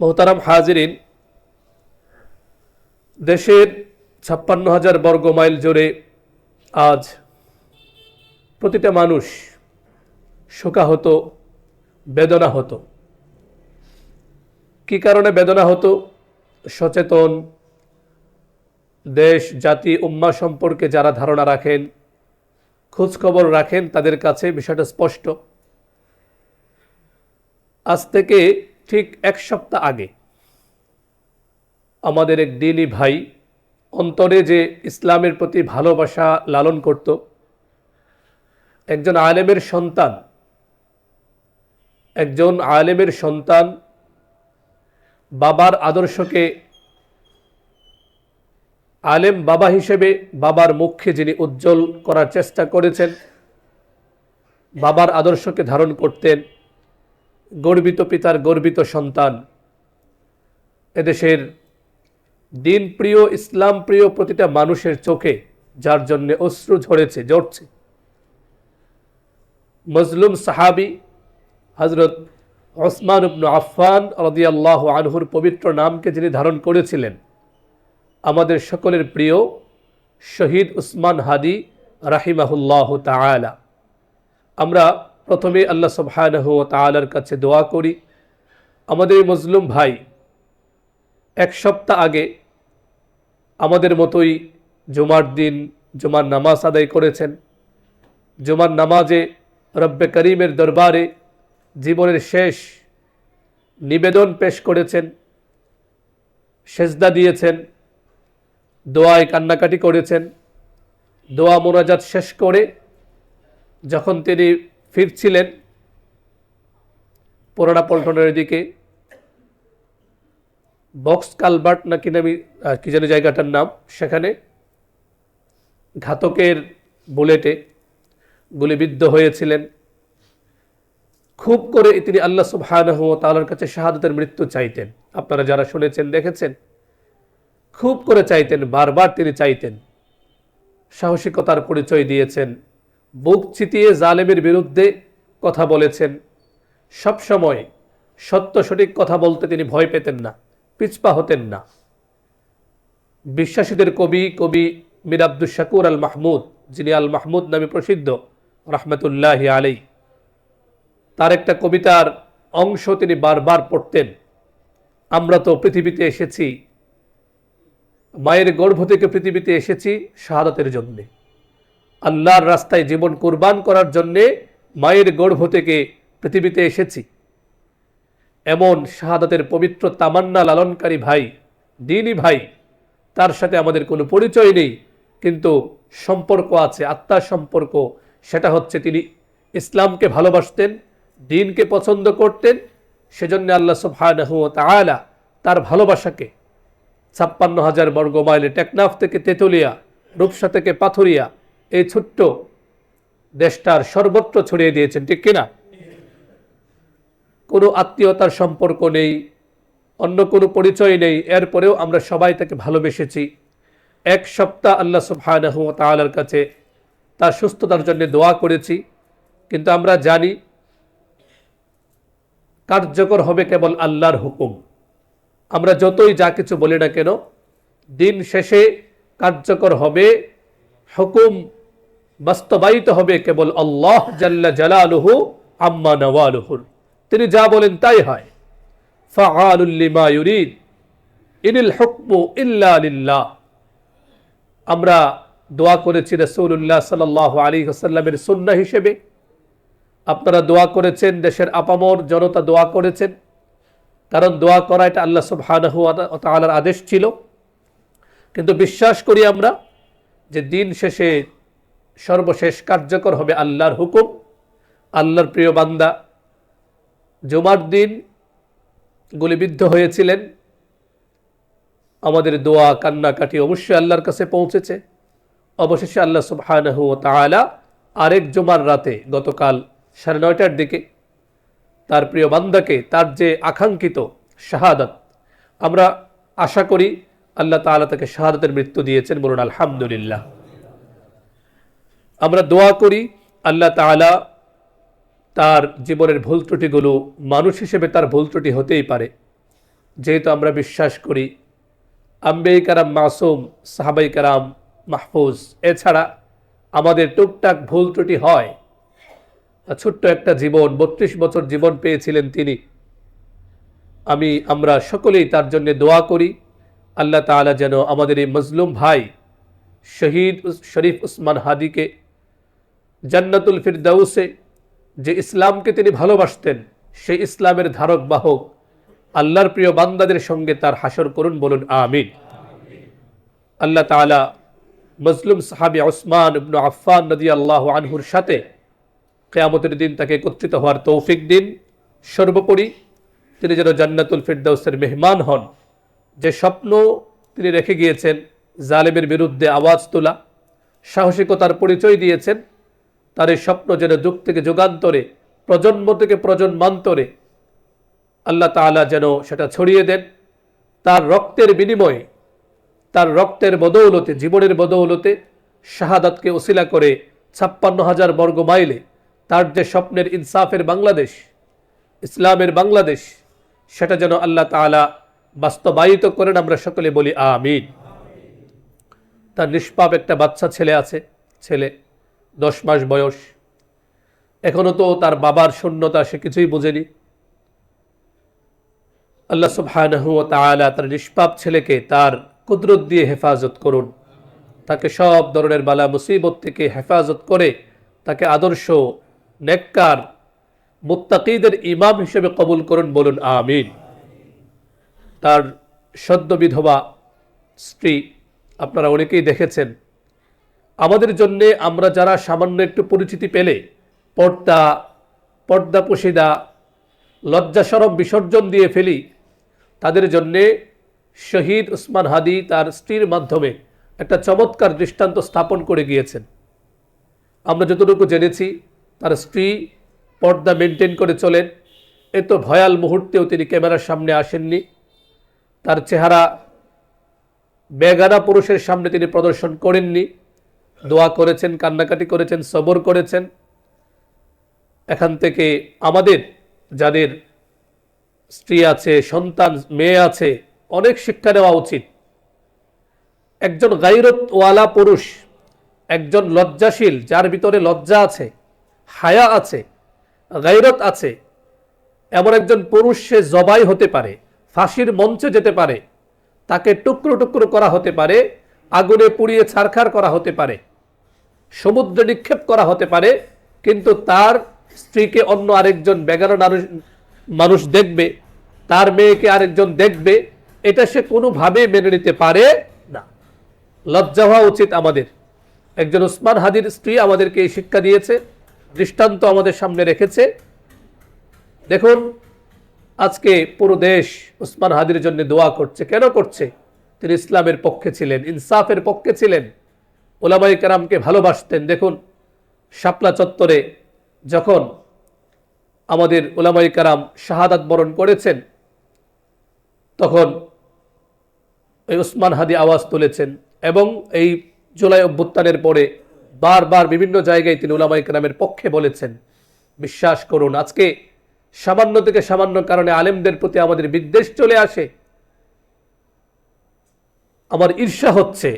মোহতারাম হাজিরিন, দেশের ৫৬,০০০ বর্গ মাইল জুড়ে আজ প্রতিটা মানুষ শোকাহত, বেদনা হতো। কি কারণে বেদনা হতো? সচেতন দেশ, জাতি, উম্মাহ সম্পর্কে যারা ধারণা রাখেন, খোঁজখবর রাখেন, তাদের কাছে বিষয়টা স্পষ্ট। আজ থেকে ঠিক এক সপ্তাহ আগে আমাদের এক দ্বীনী ভাই অন্তরে যে ইসলামের প্রতি ভালোবাসা লালন করত, একজন আলেমের সন্তান বাবার আদর্শকে, আলেম বাবা হিসেবে বাবার মুখে যিনি উজ্জ্বল করার চেষ্টা করেছেন, বাবার আদর্শকে ধারণ করতেন, গর্বিত পিতার গর্বিত সন্তান, এদেশের দিন প্রিয়, ইসলাম প্রিয় প্রতিটা মানুষের চোখে যার জন্য অশ্রু ঝরছে, মজলুম সাহাবী হযরত ওসমান ইবনে আফফান রাদিয়াল্লাহু আনহুর পবিত্র নামকে যিনি ধারণ করেছিলেন, আমাদের সকলের প্রিয় শহীদ উসমান হাদি রাহিমাহুল্লাহু তাআলা। আমরা প্রথমে আল্লাহ সুবহানাহু ওয়া তাআলার কাছে দোয়া করি, আমাদের এই মজলুম ভাই এক সপ্তাহ আগে আমাদের মতোই জুমার দিন জুমার নামাজ আদায় করেছেন। জুমার নামাজে রব্বে করিমের দরবারে জীবনের শেষ নিবেদন পেশ করেছেন, সেজদা দিয়েছেন, দোয়ায় কান্নাকাটি করেছেন। দোয়া মোনাজাত শেষ করে যখন তিনি ফিরছিলেন পুরানা পল্টনের দিকে, বক্স কালভার্ট নাকি নামি কি জানি জায়গাটার নাম, সেখানে ঘাতকের বুলেটে গুলিবিদ্ধ হয়েছিলেন। খুব করে তিনি আল্লাহ সুবহানাহু ওয়া তাআলার কাছে শাহাদাতের মৃত্যু চাইতেন। আপনারা যারা শুনেছেন, দেখেছেন, খুব করে চাইতেন, বারবার তিনি চাইতেন। সাহসিকতার পরিচয় দিয়েছেন, বুক চিতিয়ে জালেমের বিরুদ্ধে কথা বলেছেন। সব সময় সত্য সঠিক কথা বলতে তিনি ভয় পেতেন না, পিছপা হতেন না। বিশ্বাসীদের কবি মীর আব্দুস শাকুর আল মাহমুদ, যিনি আল মাহমুদ নামে প্রসিদ্ধ রাহমাতুল্লাহি আলাইহি, তার একটা কবিতার অংশ তিনি বারবার পড়তেন। আমরা তো পৃথিবীতে এসেছি, মায়ের গর্ভ থেকে পৃথিবীতে এসেছি শাহাদাতের জন্যে, আল্লাহর রাস্তায় জীবন কুরবান করার জন্যে মায়ের গর্ভ থেকে পৃথিবীতে এসেছি। এমন শাহাদাতের পবিত্র তামান্না লালনকারী ভাই, দ্বীনী ভাই, তার সাথে আমাদের কোনো পরিচয় নেই, কিন্তু সম্পর্ক আছে, আত্মার সম্পর্ক। সেটা হচ্ছে তিনি ইসলামকে ভালোবাসতেন, দ্বীনকে পছন্দ করতেন। সেজন্য আল্লাহ সুবহানাহু ওয়া তাআলা তার ভালোবাসাকে ৫৬,০০০ বর্গ মাইলে টেকনাফ থেকে তেতুলিয়া, রূপসা থেকে পাথুরিয়া, এই ছোট্ট দেশটার সর্বত্র ছড়িয়ে দিয়েছেন, ঠিক কিনা? কোনো আত্মীয়তার সম্পর্ক নেই, অন্য কোনো পরিচয় নেই, এরপরেও আমরা সবাই তাকে ভালোবেসেছি। এক সপ্তাহ আল্লাহ সুবহানাহু ওয়া তাআলার কাছে তার সুস্থতার জন্য দোয়া করেছি, কিন্তু আমরা জানি কার্যকর হবে কেবল আল্লাহর হুকুম। আমরা যতই যা কিছু বলি না কেন, দিন শেষে কার্যকর হবে, হুকুম বাস্তবায়িত হবে কেবল আল্লাহ জাল্লা জালালুহু আম্মা নাওয়ালুহুর। তিনি যা বলেন তাই হয়। ফাআলুল লিমা ইউরিদ ইনিল হুকমু ইল্লা লিল্লাহ। আমরা দোয়া করেছি রাসূলুল্লাহ সাল্লাল্লাহু আলাইহি ওয়াসাল্লামের সুন্নাহ হিসেবে, আপনারা দোয়া করেছেন, দেশের আপামর জনতা দোয়া করেছেন, কারণ দোয়া করা এটা আল্লাহ সুবহানাহু ওয়া তাআলার আদেশ ছিল। কিন্তু বিশ্বাস করি আমরা যে দিন শেষে সর্বশেষ কার্যকর হবে আল্লাহর হুকুম। আল্লাহর প্রিয় বান্দা জুমার দিন গুলিবিদ্ধ হয়েছিলেন। আমাদের দোয়া কান্নাকাটি অবশ্যই আল্লাহর কাছে পৌঁছেছে। অবশেষে আল্লাহ সুবহানাহু ওয়া তাআলা আরেক জুমার রাতে, গতকাল ৯:৩০টার দিকে, তার প্রিয় বান্দাকে তার যে আকাঙ্ক্ষিত শাহাদাত, আমরা আশা করি আল্লাহ তাআলা তাকে শাহাদাতের মৃত্যু দিয়েছেন। বলুন আলহামদুলিল্লাহ। আমরা দোয়া করি আল্লাহ তাআলা তার জীবনের ভুল ত্রুটিগুলো, মানুষ হিসেবে তার ভুল ত্রুটি হতেই পারে, যেহেতু আমরা বিশ্বাস করি আম্বিয়ায়ে কেরাম মাসুম, সাহাবায়ে কেরাম মাহফুজ, এছাড়া আমাদের টুকটাক ভুল ত্রুটি হয়। ছোট্ট একটা জীবন, ৩২ বছর জীবন পেয়েছিলেন তিনি। আমরা সকলেই তার জন্য দোয়া করি, আল্লাহ তাআলা যেন আমাদের এই মজলুম ভাই শহীদ শরীফ উসমান হাদিকে জান্নাতুল ফিরদাউসে, যে ইসলামকে তিনি ভালোবাসতেন, সেই ইসলামের ধারক বাহক আল্লাহর প্রিয় বান্দাদের সঙ্গে তার হাসর করুন, বলুন আমিন। আল্লাহ তাআলা মজলুম সাহাবী উসমান ইবনে আফফান রাদিয়াল্লাহু আনহুর সাথে কিয়ামতের দিন তাকে একত্রিত হওয়ার তৌফিক দিন। সর্বোপরি তিনি যেন জান্নাতুল ফিরদাউসের মেহমান হন। যে স্বপ্ন তিনি রেখে গিয়েছেন, জালেমের বিরুদ্ধে আওয়াজ তোলা, সাহসিকতার পরিচয় দিয়েছেন, তার এই স্বপ্ন যেন যুগ থেকে যুগান্তরে, প্রজন্ম থেকে প্রজন্মান্তরে আল্লাহ তাআলা যেন সেটা ছড়িয়ে দেন। তার রক্তের বিনিময়ে, তার রক্তের বদৌলতে, জীবনের বদৌলতে শাহাদাতকে ওসিলা করে ৫৬,০০০ বর্গ মাইলে তার যে স্বপ্নের ইনসাফের বাংলাদেশ, ইসলামের বাংলাদেশ, সেটা যেন আল্লাহ তাআলা বাস্তবায়িত করেন, আমরা সকলে বলি আমিন। তার নিষ্পাপ একটা বাচ্চা ছেলে আছে, ছেলে 10 মাস বয়স, এখনো তো তার বাবার শূন্যতা সে কিছুই বোঝেনি। আল্লাহ সুবহানাহু ওয়া তাআলা তার নিষ্পাপ ছেলেকে তার কুদরত দিয়ে হেফাজত করুন, তাকে সব ধরনের বালা মুসিবত থেকে হেফাজত করে তাকে আদর্শ নেককার মুত্তাকিদের ইমাম হিসেবে কবুল করুন, বলুন আমিন। তার সদ্য বিধবা স্ত্রী আপনারা অনেকেই দেখেছেন। আমাদের জন্যে, আমরা যারা সামান্য একটু পরিচিতি পেলে পর্দা পুশিদা লজ্জা শরম বিসর্জন দিয়ে ফেলি, তাদের জন্যে শহীদ উসমান হাদি তার স্ত্রীর মাধ্যমে একটা চমৎকার দৃষ্টান্ত স্থাপন করে গিয়েছেন। আমরা যতটুকু জেনেছি, তার স্ত্রী পর্দা মেনটেন করে চলেন, এত ভয়াল মুহূর্তেও তিনি ক্যামেরার সামনে আসেননি। তার চেহারা বেগানা পুরুষের সামনে তিনি প্রদর্শন করেননি। দোয়া করেছেন, কান্নাকাটি করেছেন, সবর করেছেন। এখান থেকে আমাদের যাদের স্ত্রী আছে, সন্তান, মেয়ে আছে, অনেক শিক্ষা নেওয়া উচিত। একজন গায়রতওয়ালা পুরুষ, একজন লজ্জাশীল, যার ভিতরে লজ্জা আছে, হায়া আছে, গায়রত আছে, এমন একজন পুরুষ সে জবাই হতে পারে, ফাঁসির মঞ্চে যেতে পারে, তাকে টুকরো টুকরো করা হতে পারে, আগুনে পুড়িয়ে ছারখার করা হতে পারে, সমুদ্রে নিক্ষেপ করা হতে পারে, কিন্তু তার স্ত্রীকে অন্য আরেকজন বেগানা মানুষ দেখবে, তার মেয়েকে আরেকজন দেখবে, এটা সে কোনোভাবে মেনে নিতে পারে না। লজ্জা হওয়া উচিত আমাদের। একজন উসমান হাদির স্ত্রী আমাদেরকে এই শিক্ষা দিয়েছে, দৃষ্টান্ত আমাদের সামনে রেখেছে। দেখুন, আজকে পুরো দেশ উসমান হাদির জন্য দোয়া করছে। কেন করছে? তিনি ইসলামের পক্ষে ছিলেন, ইনসাফের পক্ষে ছিলেন, উলামায়ে কেরামকে ভালোবাসতেন। দেখুন, শাপলা চত্বরে যখন আমাদের উলামায়ে কেরাম শাহাদাত বরণ করেছেন, তখন এই উসমান হাদি আওয়াজ তুলেছেন, এবং এই জুলাই অভ্যুত্থানের পরে বারবার বিভিন্ন জায়গায় তিনি উলামায়ে কেরামের পক্ষে বলেছেন। বিশ্বাস করুন, আজকে সামান্য থেকে সামান্য কারণে আলেমদের প্রতি আমাদের বিদ্বেষ চলে আসে। আমার ঈর্ষা হচ্ছে।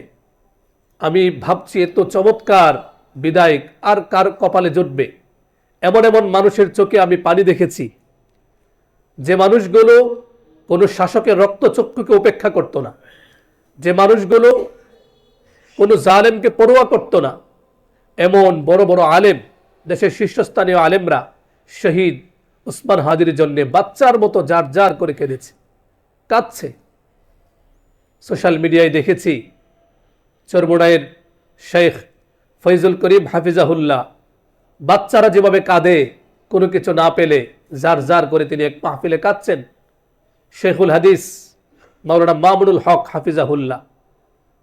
আমি ভাবছি, এত চমৎকার বিদায় আর কার কপালে জুটবে? এমন এমন মানুষের চোখে আমি পানি দেখেছি, যে মানুষগুলো কোনো শাসকের রক্তচক্ষুকে উপেক্ষা করত না, যে মানুষগুলো কোনো জালেমকে পরোয়া করত না। এমন বড় বড় আলেম, দেশের শীর্ষস্থানীয় আলেমরা শহীদ উসমান হাদির জন্য বাচ্চার মতো জার জার করে কেঁদেছে, কাঁদছে। সোশ্যাল মিডিয়ায় দেখেছি চরমোনাইয়ের শেখ ফয়জুল করিম হাফিজাহুল্লাহ, বাচ্চারা যেভাবে কাঁদে কোনো কিছু না পেলে, জার জার করে তিনি এক মাহফিলে কাঁদছেন। শেখুল হাদিস মাওলানা মামুনুল হক হাফিজাহুল্লাহ,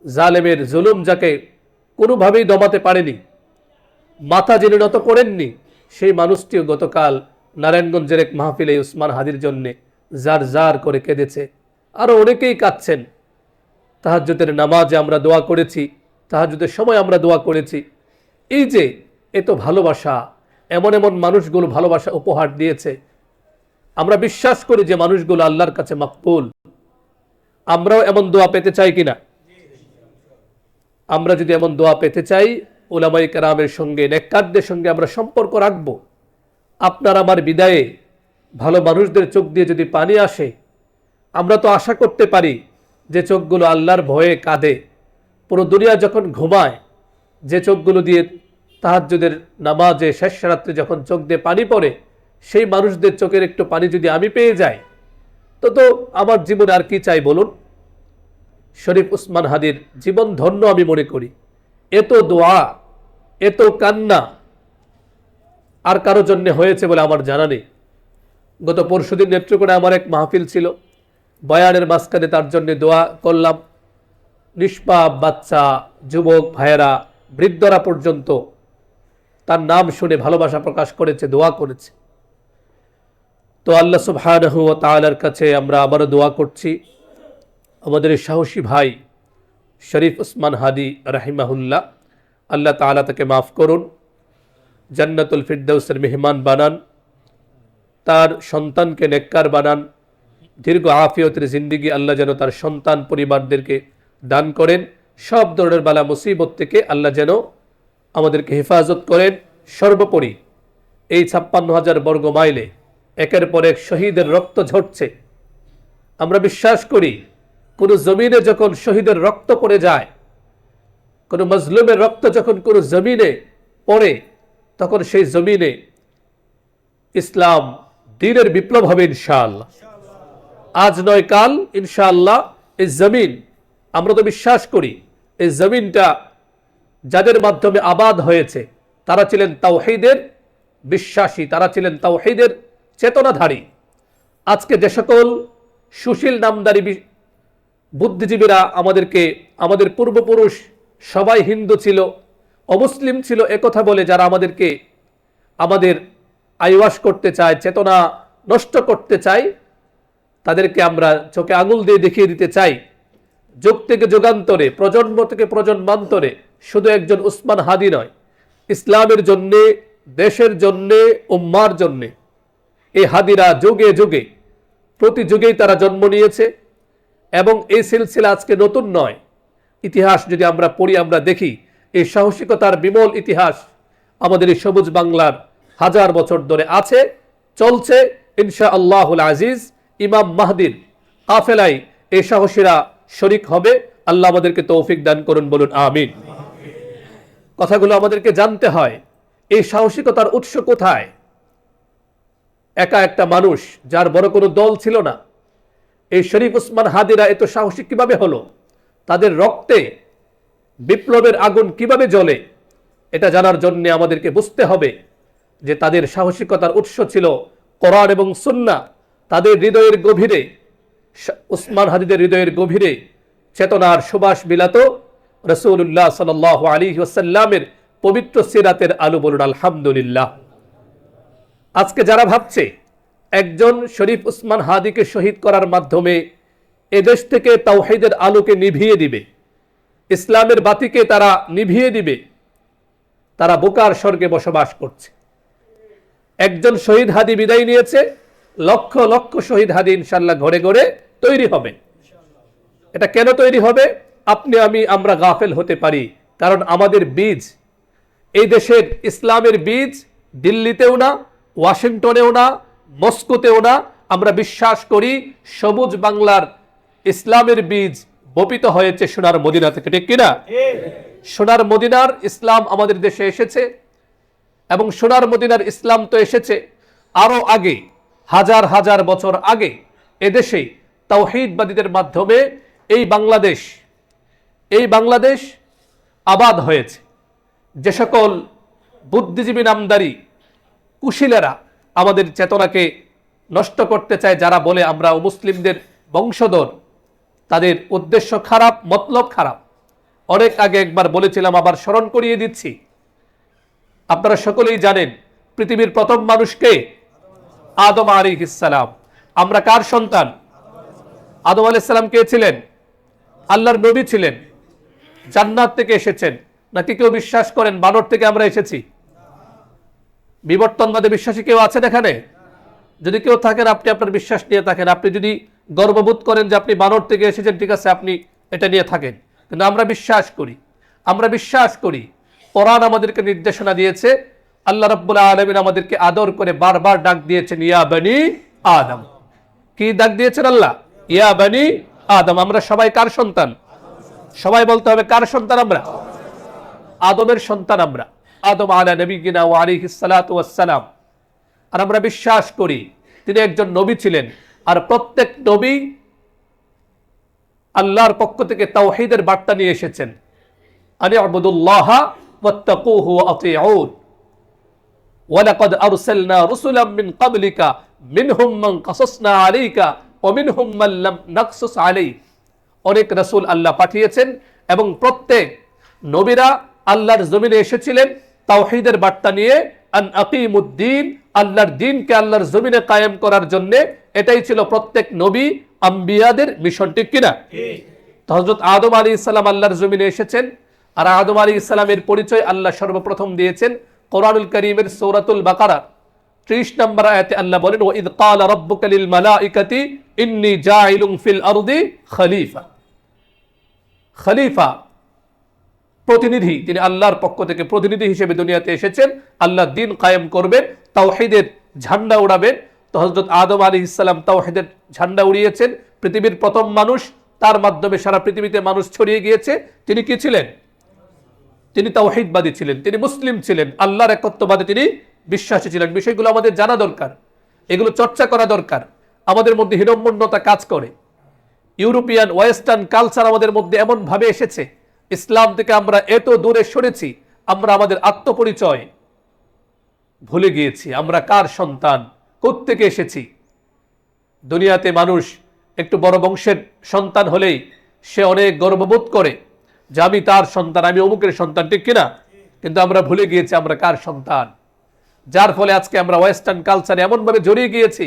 জালেমের জুলুম যাকে কোনোভাবেই দমাতে পারেনি, মাথা যিনি নত করেননি, সেই মানুষটিও গতকাল নারায়ণগঞ্জের এক মাহফিলে উসমান হাদির জন্যে জার জার করে কেঁদেছে। আরও অনেকেই কাঁদছেন। তাহাজ্জুদের নামাজে আমরা দোয়া করেছি, তাহাজ্জুদের সময় আমরা দোয়া করেছি। এই যে এত ভালোবাসা, এমন এমন মানুষগুলো ভালোবাসা উপহার দিয়েছে, আমরা বিশ্বাস করি যে মানুষগুলো আল্লাহর কাছে মাকবুল। আমরাও এমন দোয়া পেতে চাই কিনা? আমরা যদি এমন দোয়া পেতে চাই, উলামায়ে কেরামের সঙ্গে, নেককারদের সঙ্গে আমরা সম্পর্ক রাখব। আপনার আমার বিদায়ে ভালো মানুষদের চোখ দিয়ে যদি পানি আসে, আমরা তো আশা করতে পারি যে চোখগুলো আল্লাহর ভয়ে কাঁদে। পুরো দুনিয়া যখন ঘুমায়, যে চোখগুলো দিয়ে তাহাজ্জুদের নামাজে শেষ রাত্রে যখন চোখ দিয়ে পানি পড়ে, সেই মানুষদের চোখের একটু পানি যদি আমি পেয়ে যাই, তো আমার জীবনে আর কি চাই বলুন? শরীফ উসমান হাদির জীবন ধন্য আমি মনে করি। এত দোয়া, এত কান্না আর কারো জন্য হয়েছে বলে আমার জানা নেই। গত পরশুদিন নেত্রকোনায় আমার এক মাহফিল ছিল, বয়ানের মাঝখানে তার জন্য দোয়া করলাম। নিষ্পাপ বাচ্চা, যুবক ভাইয়েরা, বৃদ্ধরা পর্যন্ত তার নাম শুনে ভালোবাসা প্রকাশ করেছে, দোয়া করেছে। তো আল্লাহ সুবহানাহু ওয়া তাআলার কাছে আমরা আবারও দোয়া করছি, আমাদের সাহসী ভাই শরীফ উসমান হাদি রাহিমাহুল্লাহ, আল্লাহ তাআলা তাকে মাফ করুন, জান্নাতুল ফিরদাউসের মেহমান বানান, তার সন্তানকে নেককার বানান, দীর্ঘ আফিয়তের জিন্দেগি আল্লাহ যেন তার সন্তান পরিবারদেরকে দান করেন। সব ধরনের বালা মুসিবত থেকে আল্লাহ যেন আমাদেরকে হেফাজত করেন। সর্বোপরি এই ৫৬,০০০ বর্গ মাইলে একের পর এক শহীদের রক্ত ঝরছে। আমরা বিশ্বাস করি কোনো জমিনে যখন শহীদের রক্ত পড়ে যায়, কোনো মজলুমের রক্ত যখন কোনো জমিনে পড়ে, তখন সেই জমিনে ইসলাম দ্বীনের বিপ্লব হবে ইনশাআল্লাহ। আজ নয় কাল ইনশাআল্লাহ এই জমিন, আমরা তো বিশ্বাস করি এই জমিনটা যাদের মাধ্যমে আবাদ হয়েছে তারা ছিলেন তাওহীদের বিশ্বাসী, তারা ছিলেন তাওহীদের চেতনাধারী। আজকে যে সকল সুশীল নামদারি বুদ্ধিজীবীরা আমাদের পূর্বপুরুষ সবাই হিন্দু ছিল, অমুসলিম ছিল একথা বলে যারা আমাদের আইওয়াশ করতে চায়, চেতনা নষ্ট করতে চায়, তাদেরকে আমরা চোখে আঙুল দিয়ে দেখিয়ে দিতে চাই, যুগ থেকে যুগান্তরে, প্রজন্ম থেকে প্রজন্মান্তরে শুধু একজন উসমান হাদি নয়, ইসলামের জন্যে, দেশের জন্যে, উম্মার জন্যে এই হাদিরা যুগে যুগে প্রতি যুগেই তারা জন্ম নিয়েছে। এবং এই সিলসিলা আজকে নতুন নয়। ইতিহাস যদি আমরা পড়ি, আমরা দেখি এই সাহসিকতার বিমল ইতিহাস আমাদের এই সবুজ বাংলার হাজার বছর ধরে আছে, চলছে। ইনশাআল্লাহুল আজিজ ইমাম মাহদির কাফেলায় এই সাহসীরা শরিক হবে। আল্লাহ আমাদেরকে তৌফিক দান করুন, বলুন আমিন। কথাগুলো আমাদেরকে জানতে হয়, এই সাহসিকতার উৎস কোথায়। একা একটা মানুষ, যার বড় কোনো দল ছিল না, এই শরীফ উসমান হাদিরা এত সাহসী কিভাবে হলো? তাদের রক্তে বিপ্লবের আগুন কিভাবে জ্বলে? এটা জানার জন্য আমাদেরকে বুঝতে হবে যে তাদের সাহসিকতার উৎস ছিল কোরআন এবং সুন্নাহ। তাদের হৃদয়ের গভীরে, উসমান হাদিদের হৃদয়ের গভীরে চেতনার সুবাস বিলাত রাসূলুল্লাহ সাল্লাল্লাহু আলাইহি ওয়াসাল্লামের পবিত্র সিরাতের আলো, বলুন আলহামদুলিল্লাহ। আজকে যারা ভাবছে একজন শরীফ উসমান হাদিকে শহীদ করার মাধ্যমে এদেশ থেকে তাওহীদের আলোকে নিভিয়ে দিবে, ইসলামের বাতিকে তারা নিভিয়ে দিবে, তারা বোকার স্বর্গে বসবাস করছে। একজন শহীদ হাদি বিদায় নিয়েছে, লক্ষ লক্ষ শহীদ হাদি ইনশাআল্লাহ ঘরে ঘরে তৈরি হবে। এটা কেন তৈরি হবে? আপনি আমি আমরা গাফেল হতে পারি, কারণ আমাদের বীজ, এই দেশের ইসলামের বীজ দিল্লিতেও না, ওয়াশিংটনেও না, মস্কোতেও না। আমরা বিশ্বাস করি সবুজ বাংলার ইসলামের বীজ বপিত হয়েছে সোনার মদিনা থেকে, ঠিক কিনা? সোনার মদিনার ইসলাম আমাদের দেশে এসেছে, এবং সোনার মদিনার ইসলাম তো এসেছে আরো আগে, হাজার হাজার বছর আগে। এদেশে তাওহীদবাদীদের মাধ্যমে এই বাংলাদেশ আবাদ হয়েছে। যে সকল বুদ্ধিজীবী নামদারি কুশীলেরা আমাদের চেতনাকে নষ্ট করতে চায়, যারা বলে আমরা মুসলিমদের বংশধর, তাদের উদ্দেশ্য খারাপ, মতলব খারাপ। অনেক আগে একবার বলেছিলাম, আবার স্মরণ করিয়ে দিচ্ছি। আপনারা সকলেই জানেন পৃথিবীর প্রথম মানুষকে আদম আলাইহিস সালাম। আমরা কার সন্তান? আদম আলাইহিস সালাম কে ছিলেন? আল্লাহর নবী ছিলেন। জান্নাত থেকে এসেছেন। নাকি কেউ বিশ্বাস করেন বানর থেকে আমরা এসেছি? বিবর্তনবাদে বিশ্বাসী কেউ আছেন এখানে? যদি কেউ থাকেন আপনি আপনার বিশ্বাস নিয়ে থাকেন, আপনি যদি গর্ববোধ করেন যে আপনি বানর থেকে এসেছেন, ঠিক আছে, আপনি এটা নিয়ে থাকেন। কিন্তু আমরা বিশ্বাস করি কোরআন আমাদেরকে নির্দেশনা দিয়েছে, আল্লাহ রাব্বুল আলামিন আমাদেরকে আদর করে বারবার ডাক দিয়েছেন ইয়া বনি আদম। কি ডাক দিয়েছেন আল্লাহ? ইয়া বনি আদম। আমরা সবাই কার সন্তান? সবাই বলতে হবে কার সন্তান? আমরা আদমের সন্তান। আমরা আদম আলা নবিয়িনা ওয়া আলাইহিস সালাতু ওয়াস সালাম। আর আমরা বিশ্বাস করি তিনি একজন নবী ছিলেন, আর প্রত্যেক নবী আল্লাহর পক্ষ থেকে তাওহীদের বার্তা নিয়ে এসেছেন। আনি আবুদুল্লাহা ওয়াত্তাকুহু ওয়া আতিউন ওয়ালাকাদ আরসালনা রুসুলাম মিন ক্বাবলিকা মিনহুম মান কাসাসনা আলাইকা ওয়া মিনহুম মান লাম নাকসুস আলাইক। অনেক রাসূল আল্লাহ পাঠিয়েছেন এবং প্রত্যেক নবীরা আল্লাহর জমিনে এসেছিলেন তাওহীদের বার্তা নিয়ে, আন আকিমুদ্দিন, আল্লাহর দ্বীনকে আল্লাহর জমিনে কায়েম করার জন্য। এটাই ছিল প্রত্যেক নবী আম্বিয়াদের মিশন, ঠিক কিনা? তো হযরত আদম আলাইহিস সালাম আল্লাহর জমিনে এসেছেন, আর আদম আলাইহিস সালামের পরিচয় আল্লাহ সর্বপ্রথম দিয়েছেন কোরআনুল কারীমের সূরাতুল বাকারা 30 নম্বর আয়াতে আল্লাহ বলেন, ওয়া ইয ক্বালা রাব্বুকা লিল মালাইকাতি ইন্নী জাইলুন ফিল আরদি খলিফা। খলিফা প্রতিনিধি, তিনি আল্লাহর পক্ষ থেকে প্রতিনিধি হিসেবে দুনিয়াতে এসেছেন, আল্লাহর দ্বীন কায়েম করবেন, তাওহীদের ঝান্ডা উড়াবেন। তো হযরত আদম আলাইহিস সালাম তাওহীদের ঝান্ডা উড়িয়েছেন, পৃথিবীর প্রথম মানুষ, তার মাধ্যমে সারা পৃথিবীতে মানুষ ছড়িয়ে গিয়েছে। তিনি কি ছিলেন? তিনি তাওহীদবাদী ছিলেন, তিনি মুসলিম ছিলেন, আল্লাহর একত্ববাদে তিনি বিশ্বাসী ছিলেন। বিষয়গুলো আমাদের জানা দরকার, এগুলো চর্চা করা দরকার। আমাদের মধ্যে হীনম্মন্যতা কাজ করে, ইউরোপিয়ান ওয়েস্টার্ন কালচার আমাদের মধ্যে এমন ভাবে এসেছে, ইসলাম থেকে আমরা এত দূরে সরেছি, আমরা আমাদের আত্মপরিচয় ভুলে গিয়েছি। আমরা কার সন্তান, কোত্থেকে এসেছি। দুনিয়াতে মানুষ একটু বড় বংশের সন্তান হলেই সে অনেক গর্ববোধ করে যে আমি তার সন্তান, আমি অমুকের সন্তান, ঠিক কিনা? কিন্তু আমরা ভুলে গিয়েছি আমরা কার সন্তান। যার ফলে আজকে আমরা ওয়েস্টার্ন কালচারে এমনভাবে জড়িয়ে গিয়েছি,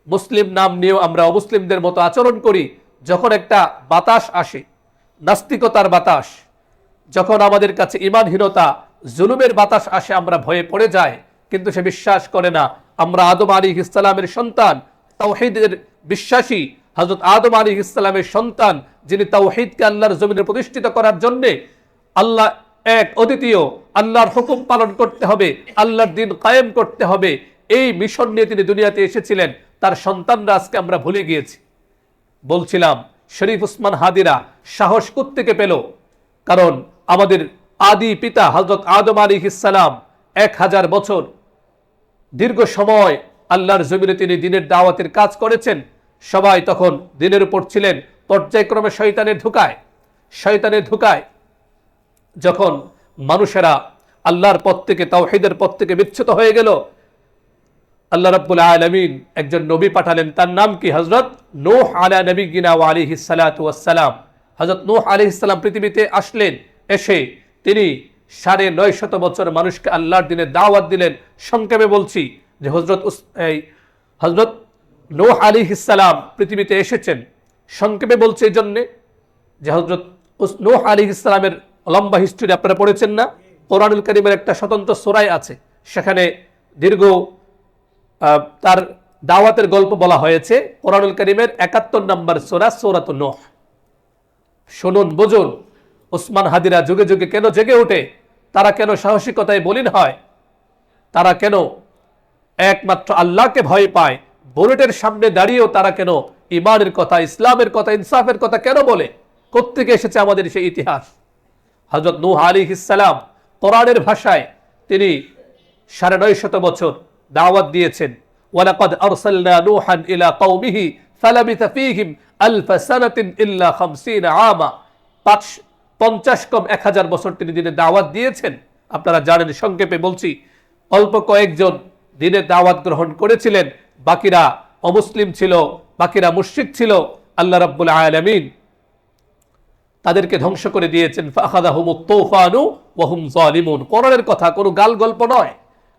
মুসলিম নাম নিয়েও আমরা অমুসলিমদের মতো আচরণ করি। যখন একটা বাতাস আসে, নাস্তিকতার বাতাস, যখন আমাদের কাছে ঈমানহীনতা, জুলুমের বাতাস আসে, আমরা ভয়ে পড়ে যাই। কিন্তু সে বিশ্বাস করে না আমরা আদম আলাইহিস সালামের সন্তান, তাওহীদের বিশ্বাসী হযরত আদম আলাইহিস সালামের সন্তান, যিনি তাওহীদকে আল্লাহর জমিনে প্রতিষ্ঠিত করার জন্য, আল্লাহ এক অদ্বিতীয়, আল্লাহর হুকুম পালন করতে হবে, আল্লাহর দ্বীন কায়েম করতে হবে, এই মিশন নিয়ে তিনি দুনিয়াতে এসেছিলেন। তার সন্তানরা আজকে আমরা ভুলে গিয়েছি। বলছিলাম শরীফ উসমান হাদিরা সাহস কোত্থেকে পেল? কারণ আমাদের আদি পিতা হযরত আদম আলাইহিস সালাম 1000 বছর দীর্ঘ সময় আল্লাহর জমিনে তিনি দ্বীনের দাওয়াতের কাজ করেছেন। সবাই তখন দ্বীনের উপর ছিলেন, পর্যায়ক্রমে শয়তানের ধোঁকায় যখন মানুষেরা আল্লাহর পথ থেকে, তাওহীদের পথ থেকে বিচ্যুত হয়ে গেল, আল্লাহ রাব্বুল আলামিন একজন নবী পাঠালেন। তার নাম কি? হযরত নূহ আলা নবিয়িনা ওয়া আলাইহিস সালাতু ওয়াস সালাম। হযরত নূহ আলাইহিস সালাম পৃথিবীতে আসলেন, এসে তিনি 950 বছর মানুষকে আল্লাহর দ্বীনের দাওয়াত দিলেন। সংক্ষেপে বলছি যে হযরত নূহ আলাইহিস সালাম পৃথিবীতে এসেছেন। সংক্ষেপে বলছি এই জন্যে যে হযরত নূহ আলাইহিস সালামের লম্বা হিস্ট্রি আপনারা পড়েছেন না? কোরআনুল কারীমের একটা স্বতন্ত্র সূরা আছে, সেখানে দীর্ঘ তার দাওয়াতের গল্প বলা হয়েছে। কোরআনুল কারীমের 71 নম্বর সূরা, সূরাতুন নূহ। শুনুন, বুঝুন, উসমান হাদিরা যুগে যুগে কেন জেগে ওঠে, তারা কেন সাহসিকতায় বলীন হয়, তারা কেন একমাত্র আল্লাহকে ভয় পায়, বুলেটের সামনে দাঁড়িয়েও তারা কেন ঈমানের কথা, ইসলামের কথা, ইনসাফের কথা কেন বলে? কোত্থেকে এসেছে আমাদের সেই ইতিহাস? হযরত নূহ আলাইহিস সালাম কোরআনের ভাষায় তিনি 950 বছর দাওয়াত দিয়েছেন। ওয়ালাকাদ আরসালনা নূহান ইলা কওমিহি ফালাবিথা ফীহিম আলফ সানাতিন ইল্লা 50 আমা। 50 কম 1000 বছর তিনি দ্বীনের দাওয়াত দিয়েছেন। আপনারা জানেন, সংক্ষেপে বলছি, অল্প কয়েকজন দ্বীনের দাওয়াত গ্রহণ করেছিলেন, বাকিরা অমুসলিম ছিল, বাকিরা মুশরিক ছিল। আল্লাহ রাব্বুল আলামিন তাদেরকে ধ্বংস করে দিয়েছেন। ফাখাযাহুমুত তুফানু ওয়া হুম যালিমুন। কোরআনের কথা, কোনো গাল গল্প নয়,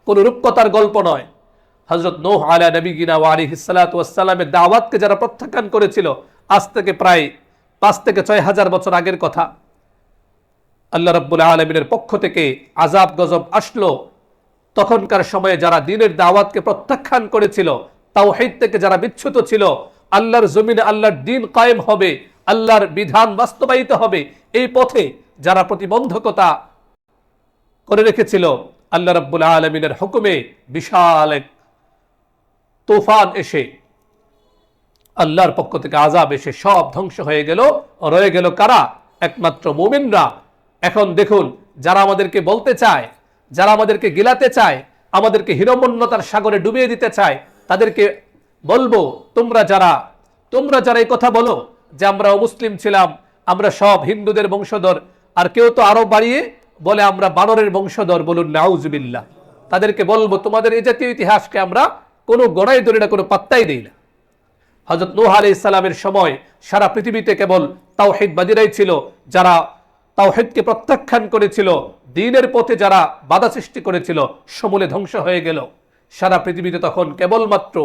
কোনো রূপকথার গল্প নয়। হযরত নূহ আলা নবিয়িনা ওয়া আলাইহিস সালাতু ওয়াস সালামের দাওয়াতকে যারা প্রত্যাখ্যান করেছিল, আজ থেকে প্রায় 5 থেকে 6000 বছর আগের কথা, আল্লাহ রাব্বুল আলামিনের পক্ষ থেকে আযাব গজব আসলো। তখনকার সময়ে যারা দ্বীনের দাওয়াতকে প্রত্যাখ্যান করেছিল, তাওহীদ থেকে যারা বিচ্যুত ছিল, আল্লাহর জমিনে আল্লাহর দ্বীন কায়েম হবে, আল্লাহর বিধান বাস্তবায়িত হবে, এই পথে যারা প্রতিবন্ধকতা করে রেখেছিল, আল্লাহ রাব্বুল আলামিনের হুকুমে বিশাল এক তুফান এসে, আল্লাহর পক্ষ থেকে আযাব এসে সব ধ্বংস হয়ে গেল। রয়ে গেল কারা? একমাত্র মুমিনরা। এখন দেখুন, যারা আমাদেরকে বলতে চায়, যারা আমাদেরকে গিলাতে চায়, আমাদেরকে হীনমন্যতার সাগরে ডুবিয়ে দিতে চায়, তাদেরকে বলবো, তোমরা যারা এই কথা বলো যে আমরা অমুসলিম ছিলাম, আমরা সব হিন্দুদের বংশধর, আর কেউ তো আরো বাড়িয়ে বলে আমরা বানরের বংশধর, বলুন নাউজুবিল্লাহ। তাদেরকে বলবো, তোমাদের এই জাতীয় ইতিহাসকে আমরা কোনো গড়াই ধরি না, কোনো পাত্তাই দেই না। হযরত নূহ আলাইহিস সালামের সময় সারা পৃথিবীতে কেবল তাওহীদবাদীরাই ছিল, যারা তাওহীদকে প্রত্যাখ্যান করেছিল, দ্বীনের পথে যারা বাধা সৃষ্টি করেছিল, সমূলে ধ্বংস হয়ে গেল। সারা পৃথিবীতে তখন কেবলমাত্র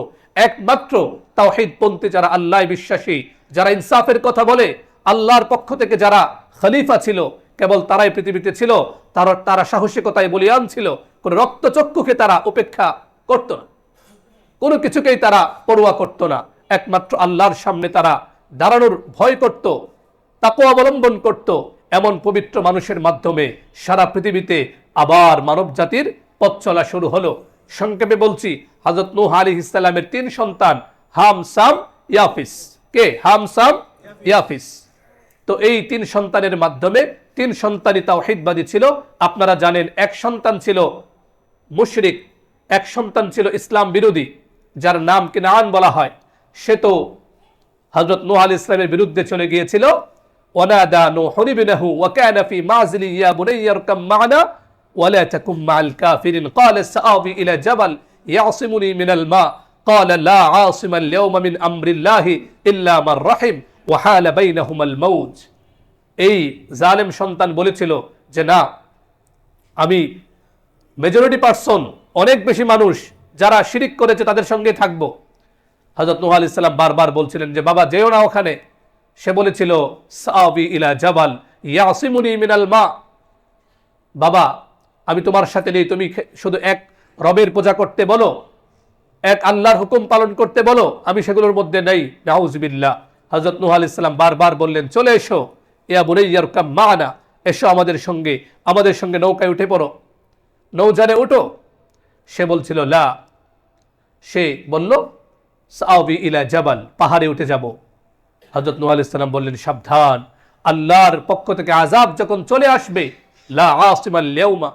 একমাত্র তাওহীদপন্থী যারা আল্লাহ বিশ্বাসী, যারা ইনসাফের কথা বলে, আল্লাহর পক্ষ থেকে যারা খলিফা ছিল, কেবল তারাই পৃথিবীতে ছিল। তারা সাহসিকতায় বলিয়ান ছিল, কোন রক্তচক্ষুকে তারা উপেক্ষা করত না, কোনো কিছুকেই তারা পরোয়া করত না। একমাত্র আল্লাহর সামনে তারা দাঁড়ানোর ভয় করত, তাকওয়া অবলম্বন করত। এমন পবিত্র মানুষের মাধ্যমে সারা পৃথিবীতে আবার মানব জাতির পথ চলা শুরু হলো। সংক্ষেপে বলছি, হযরত নূহ আলাইহিস সালামের 3 সন্তান, হাম, সাম, ইয়াফিস। কে? হাম, সাম, ইয়াফিস। তো এই 3 সন্তানের মাধ্যমে 3 সন্তানই তাওহীদবাদী ছিল। আপনারা জানেন, এক সন্তান ছিল মুশরিক, এক সন্তান ছিল ইসলাম বিরোধী, যার নাম কিনাআন বলা হয়। সে তো হযরত নূহ আলাইহিস সালামের বিরুদ্ধে চলে গিয়েছিল। ওয়ানাদা নূহুন ইবনাহু ওয়া কানা ফি মাযলি ইয়া বুনাইয়া ইরকাম মা'না ওয়া লা তাকুম মা'আল কাফিরিন ক্বালা সাআবি ইলা জাবাল ইয়াসিমুনি মিনাল মা ক্বালা লা আসিমাল ইয়াওমা মিন আমরিল্লাহি ইল্লা মান রাহিম ওয়া হালা বাইনাহুমাল মাউজ। এই জালেম সন্তান বলেছিল যে না, আমি মেজরিটি পারসন, অনেক বেশি মানুষ যারা শিরিক করেছে তাদের সঙ্গে থাকব। হযরত নূহ আলাইহিস সালাম বারবার বলছিলেন যে বাবা যেও না ওখানে। সে বলেছিল সাআবি ইলা জাবাল ইয়াসিমুনি মিনাল মা, বাবা আমি তোমার সাথে নেই, তুমি শুধু এক রবের পূজা করতে বলো, এক আল্লাহর হুকুম পালন করতে বলো, আমি সেগুলোর মধ্যে নেই। নাউজুবিল্লাহ। হযরত নূহ আলাইহিস সালাম বারবার বললেন, চলে এসো, ইয়া বুনাইয়া ইরকাম মা'না, এসো আমাদের সঙ্গে নৌকায় উঠে পড়ো, নৌযানে উঠো। সে বলছিল লা, সে বলল সাআবি ইলা জাবাল, পাহাড়ে উঠে যাব। হযরত নূহ আলাইহিস সালাম বললেন, সাবধান, আল্লাহর পক্ষ থেকে আযাব যখন চলে আসবে, লা আসিমাল ইয়াউমা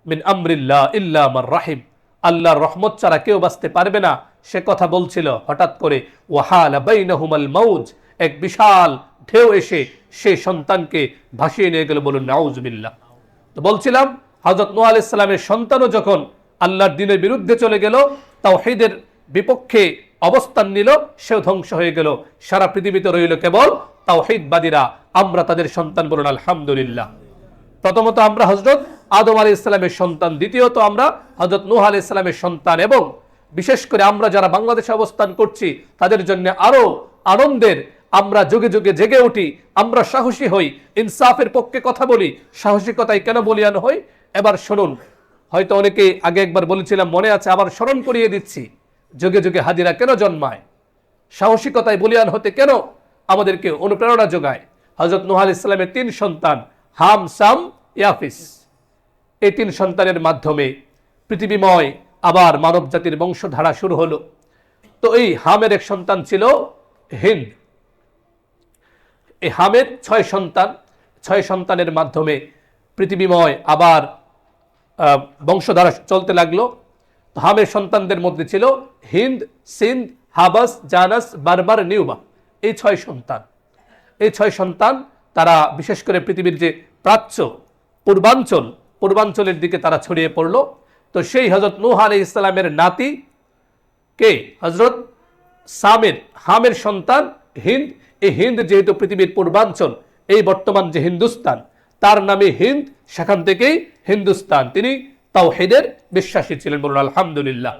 মিন আমরিল্লাহ ইল্লা মান রাহিম, আল্লাহর রহমত ছাড়া কেউ বাঁচতে পারবে না। সে কথা বলছিল, হঠাৎ করে ওয়াহালা বাইনাহুমাল মাউজ, এক বিশাল ঢেউ এসে সেই সন্তানকে ভাসিয়ে নিয়ে গেল, বলুন নাউজুবিল্লাহ। তো বলছিলাম, হযরত নূহ আলাইহিস সালামের সন্তানও যখন আল্লাহর দ্বীনের বিরুদ্ধে চলে গেল, তাওহীদের বিপক্ষে অবস্থান নিল, সেও ধ্বংস হয়ে গেল। সারা পৃথিবীতে রইল কেবল তাওহীদবাদীরা। আমরা তাদের সন্তান, বলুন আলহামদুলিল্লাহ। প্রথমত আমরা হযরত আদম আলাইহিস সালামের সন্তান, দ্বিতীয়ত আমরা হযরত নূহ আলাইহিস সালামের সন্তান, এবং বিশেষ করে আমরা যারা বাংলাদেশে অবস্থান করছি তাদের জন্য আরো আনন্দের। আমরা যুগে যুগে জেগে উঠি, আমরা সাহসী হই, ইনসাফের পক্ষে কথা বলি। সাহসিকতায় কেন বলিয়ান হই? এবার শুনুন, হয়তো অনেকে আগে একবার বলেছিলাম, মনে আছে, আবার স্মরণ করিয়ে দিচ্ছি। যুগে যুগে হাজিরা কেন জন্মায়? সাহসিকতায় বলিয়ান হতে কেন আমাদেরকে অনুপ্রেরণা যোগায়? হযরত নূহ আলাইহিস সালামের 3 সন্তান, হাম, সাম, ইয়াফিস, এই 3 সন্তানের মাধ্যমে পৃথিবীময় আবার মানব জাতির বংশধারা শুরু হলো। তো এই হামের এক সন্তান ছিল হিন্দ। এই হামের 6 সন্তান, 6 সন্তানের মাধ্যমে পৃথিবীময় আবার বংশধারা চলতে লাগলো। হামের সন্তানদের মধ্যে ছিল হিন্দ, সিন্ধ, হাবাস, জানাস, বারবার, নিউবা, এই 6 সন্তান। এই 6 সন্তান তারা বিশেষ করে পৃথিবীর যে প্রাচ্য পূর্বাঞ্চলের দিকে তারা ছড়িয়ে পড়ল। তো সেই হযরত নূহ আলাইহিস সালামের নাতি কে? হযরত হামের সন্তান হিন্দ। এই হিন্দ যেহেতু পৃথিবীর পূর্বাঞ্চল, এই বর্তমান যে হিন্দুস্তান, তার নামে হিন্দ, সেখান থেকেই হিন্দুস্তান। তিনি তাওহীদের বিশ্বাসী ছিলেন, বলুন আলহামদুলিল্লাহ।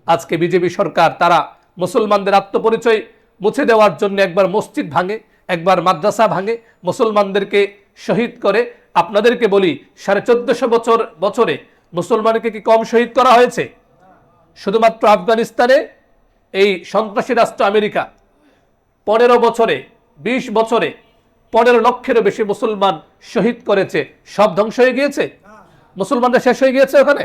আজকে বিজেপি সরকার তারা মুসলমানদের আত্মপরিচয় মুছে দেওয়ার জন্য একবার মসজিদ ভাঙে, একবার মাদ্রাসা ভাঙে, মুসলমানদেরকে শহীদ করে। আপনাদেরকে বলি, 1450 বছরে মুসলমানকে কি কম শহীদ করা হয়েছে? শুধুমাত্র আফগানিস্তানে এই সন্ত্রাসী রাষ্ট্র আমেরিকা 15 বছরে 20 বছরে 15 লক্ষেরও বেশি মুসলমান শহীদ করেছে, সব ধ্বংস হয়ে গিয়েছে? মুসলমানরা শেষ হয়ে গিয়েছে ওখানে?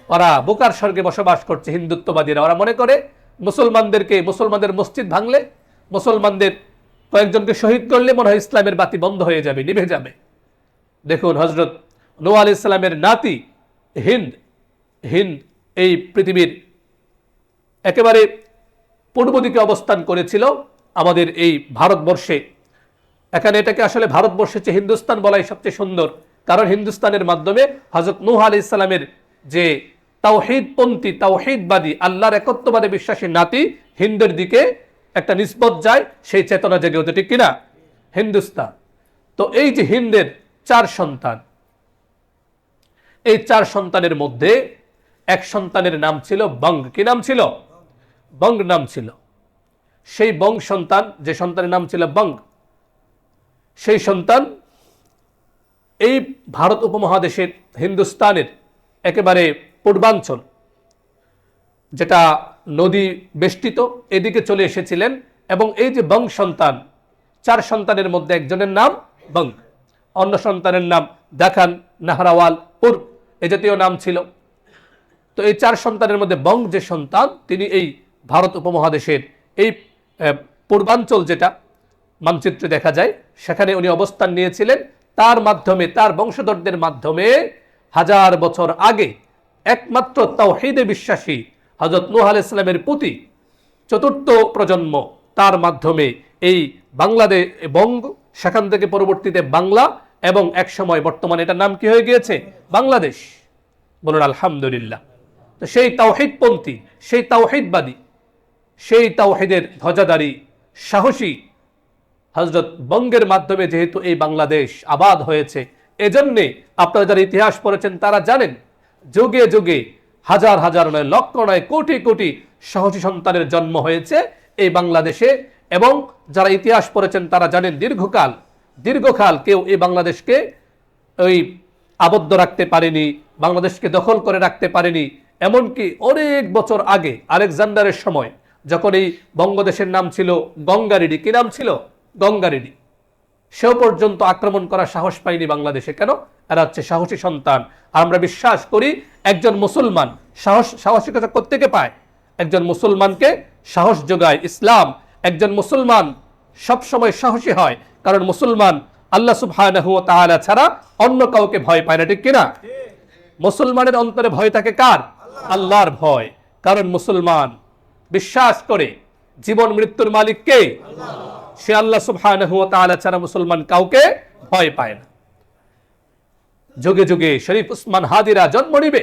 ওরা বোকার স্বর্গে বসবাস করছে হিন্দুত্ববাদীরা। ওরা মনে করে মুসলমানদের মসজিদ ভাঙলে, মুসলমানদের কয়েকজনকে শহীদ করলে মনে হয় ইসলামের বাতি বন্ধ হয়ে যাবে, নিভে যাবে। দেখুন, হযরত নূহ আলাইহিস সালামের নাতি হিন্দ এই পৃথিবীর একেবারে পূর্ব দিকে অবস্থান করেছিল, আমাদের এই ভারতবর্ষে। এখানে এটাকে আসলে ভারতবর্ষের চেয়ে হিন্দুস্তান বলাই সবচেয়ে সুন্দর, কারণ হিন্দুস্তানের মাধ্যমে হযরত নূহ আলাইহিস সালামের যে তাওহীদপন্থী, তাওহীদবাদী, আল্লাহর একত্ববাদে বিশ্বাসী নাতি হিন্দের দিকে একটা নিসবত যায়, সেই চেতনা জেগে ওঠে, ঠিক কিনা? হিন্দুস্তান। তো এই যে হিন্দের 4 সন্তান, এই 4 সন্তানের মধ্যে এক সন্তানের নাম ছিল বঙ্গ। কি নাম ছিল? বঙ্গ নাম ছিল। সেই বঙ্গ সন্তান, যে সন্তানের নাম ছিল বঙ্গ, সেই সন্তান এই ভারত উপমহাদেশের হিন্দুস্তানের একেবারে পূর্বাঞ্চল, যেটা নদী বেষ্টিত, এদিকে চলে এসেছিলেন। এবং এই যে বঙ্গ সন্তান, 4 সন্তানের মধ্যে একজনের নাম বঙ্গ, অন্য সন্তানের নাম দেখান, নাহরাওয়াল, পূর্ব, এ জাতীয় নাম ছিল। তো এই 4 সন্তানের মধ্যে বঙ্গ যে সন্তান, তিনি এই ভারত উপমহাদেশের এই পূর্বাঞ্চল, যেটা মানচিত্রে দেখা যায়, সেখানে উনি অবস্থান নিয়েছিলেন। তার মাধ্যমে, তার বংশধরদের মাধ্যমে 1000 বছর আগে একমাত্র তাওহীদে বিশ্বাসী হযরত নূহ আলাইহিস সালামের পুতি 4র্থ প্রজন্ম, তার মাধ্যমে এই বাংলাদেশ, বঙ্গ, সেখান থেকে পরবর্তীতে বাংলা, এবং এক সময় বর্তমানে এটার নাম কি হয়ে গিয়েছে? বাংলাদেশ। বলুন আলহামদুলিল্লাহ। তো সেই তাওহীদপন্থী, সেই তাওহীদবাদী, সেই তাওহীদের ধ্বজাধারী, সাহসী হযরত বঙ্গের মাধ্যমে যেহেতু এই বাংলাদেশ আবাদ হয়েছে, এজন্যে আপনারা যারা ইতিহাস পড়েছেন তারা জানেন, যুগে যুগে হাজার হাজার নয়, লক্ষ নয়, কোটি কোটি সাহসী সন্তানের জন্ম হয়েছে এই বাংলাদেশে। এবং যারা ইতিহাস পড়েছেন তারা জানেন, দীর্ঘকাল কেউ এই বাংলাদেশকে ওই আবদ্ধ রাখতে পারেনি, বাংলাদেশকে দখল করে রাখতে পারেনি। এমনকি অনেক বছর আগে আলেকজান্ডারের সময়, যখন এই বঙ্গদেশের নাম ছিল গঙ্গারিডি, কি নাম ছিল? গঙ্গারিডি, সেও পর্যন্ত আক্রমণ করার সাহস পায়নি বাংলাদেশে। কেন? এরা হচ্ছে সাহসী সন্তান। আর আমরা বিশ্বাস করি একজন মুসলমান সাহসিকতা কোত্থেকে পায়? একজন মুসলমানকে সাহস যোগায় ইসলাম। একজন মুসলমান সবসময় সাহসী হয়, কারণ মুসলমান আল্লাহ সুবহানাহু ওয়া তাআলা ছাড়া অন্য কাউকে ভয় পায় না, ঠিক কিনা? মুসলমানের অন্তরে ভয় থাকে কার? আল্লাহর ভয়। কারণ মুসলমান বিশ্বাস করে জীবন মৃত্যুর মালিক কে? সে আল্লাহ সুবহানাহু ওয়া তাআলা ছাড়া মুসলমান কাউকে ভয় পায় না। যুগে যুগে শরীফ উসমান হাদিরা জন্ম নিবে,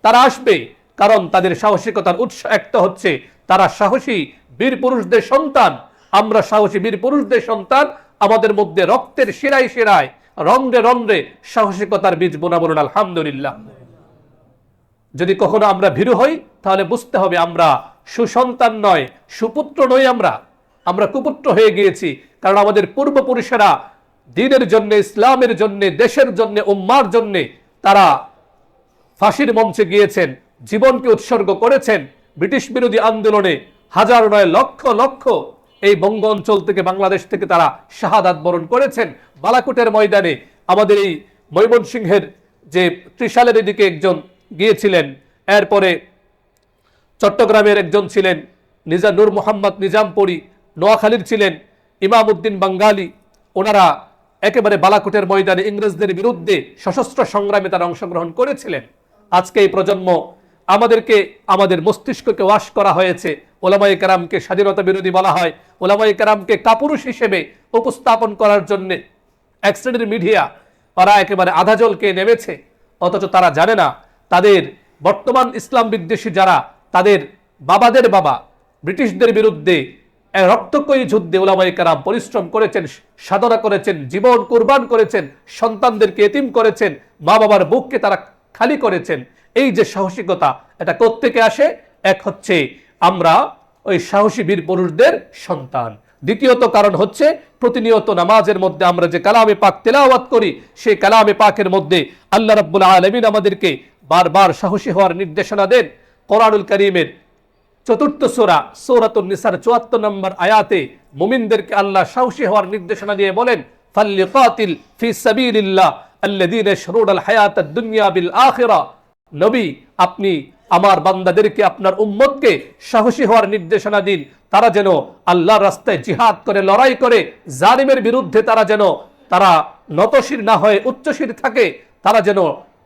তারা আসবে, কারণ তাদের সাহসিকতার উৎস একটা হচ্ছে তারা সাহসী বীর পুরুষদের সন্তান। আমরা সাহসী বীর পুরুষদের সন্তান, আমাদের মধ্যে রক্তের শিরায় শিরায়, রন্ধ্রে রন্ধ্রে সাহসিকতার বীজ বোনা। বলুন আলহামদুলিল্লাহ। যদি কখনো আমরা ভীরু হই, তাহলে বুঝতে হবে আমরা সুসন্তান নয়, সুপুত্র নই, আমরা কুপুত্র হয়ে গিয়েছি। কারণ আমাদের পূর্বপুরুষেরা দ্বীনের জন্য, ইসলামের জন্য, দেশের জন্য, উম্মার জন্য তারা ফাঁসির মঞ্চে গিয়েছেন, জীবনকে উৎসর্গ করেছেন। ব্রিটিশ বিরোধী আন্দোলনে হাজার নয়, লক্ষ লক্ষ এই বঙ্গ অঞ্চল থেকে, বাংলাদেশ থেকে তারা শাহাদাত বরণ করেছেন। বালাকোটের ময়দানে আমাদের এই ময়মনসিংহের যে ত্রিশালের এদিকে একজন গিয়েছিলেন, এরপরে চট্টগ্রামের একজন ছিলেন নূর মোহাম্মদ নিজামপুরী, নোয়াখালীর ছিলেন ইমাম উদ্দিন বাঙ্গালী। ওনারা একেবারে বালাকোটের ময়দানে ইংরেজদের বিরুদ্ধে সশস্ত্র সংগ্রামে তারা অংশগ্রহণ করেছিলেন। আজকে এই প্রজন্ম, আমাদেরকে আমাদের মস্তিষ্ককে ওয়াশ করা হয়েছে। ওলামায়ে কেরামকে স্বাধীনতা বিরোধী বলা হয়, ওলামায়ে কেরামকে কাপুরুষ হিসেবে উপস্থাপন করার জন্য এক শ্রেণীর মিডিয়া, তারা একেবারে আধা জলকে নেমেছে। অথচ তারা জানে না, তাদের বর্তমান ইসলাম বিদ্বেষী যারা, তাদের বাবাদের বাবা ব্রিটিশদের বিরুদ্ধে রক্তক্ষয়ী যুদ্ধে ওলামায়ে কেরাম পরিশ্রম করেছেন, সাধনা করেছেন, জীবন কুরবান করেছেন, সন্তানদেরকে এতিম করেছেন, মা বাবার বুককে তারা খালি করেছেন। এই যে সাহসিকতা, এটা কোত্থেকে আসে? এক হচ্ছে আমরা ওই সাহসী বীর পুরুষদের সন্তান। দ্বিতীয়ত কারণ হচ্ছে প্রতিনিয়ত নামাজের মধ্যে আমরা যে কালামে পাক তেলাওয়াত করি, সেই কালামে পাকের মধ্যে আল্লাহ রাব্বুল আলামিন আমাদেরকে বারবার সাহসী হওয়ার নির্দেশনা দেন। কোরআনুল কারীমের চতুর্থ সূরা সূরাতুন নিসার 74 নম্বর আয়াতে মুমিনদেরকে আল্লাহ সাহসী হওয়ার নির্দেশনা দিয়ে বলেন, ফাল্লিকাতিল ফি সাবিলিল্লাহ আল্লাযীনা ইয়াশরুনাল হায়াতাদ দুনিয়া বিল আখিরা। নবী, আপনি আমার বান্দাদেরকে, আপনার উম্মতকে সাহসী হওয়ার নির্দেশনা দিন। তারা যেন আল্লাহর রাস্তায় জিহাদ করে, লড়াই করে, জালিমের বিরুদ্ধে তারা নতশির না হয়ে উচ্চশির থাকে। তারা যেন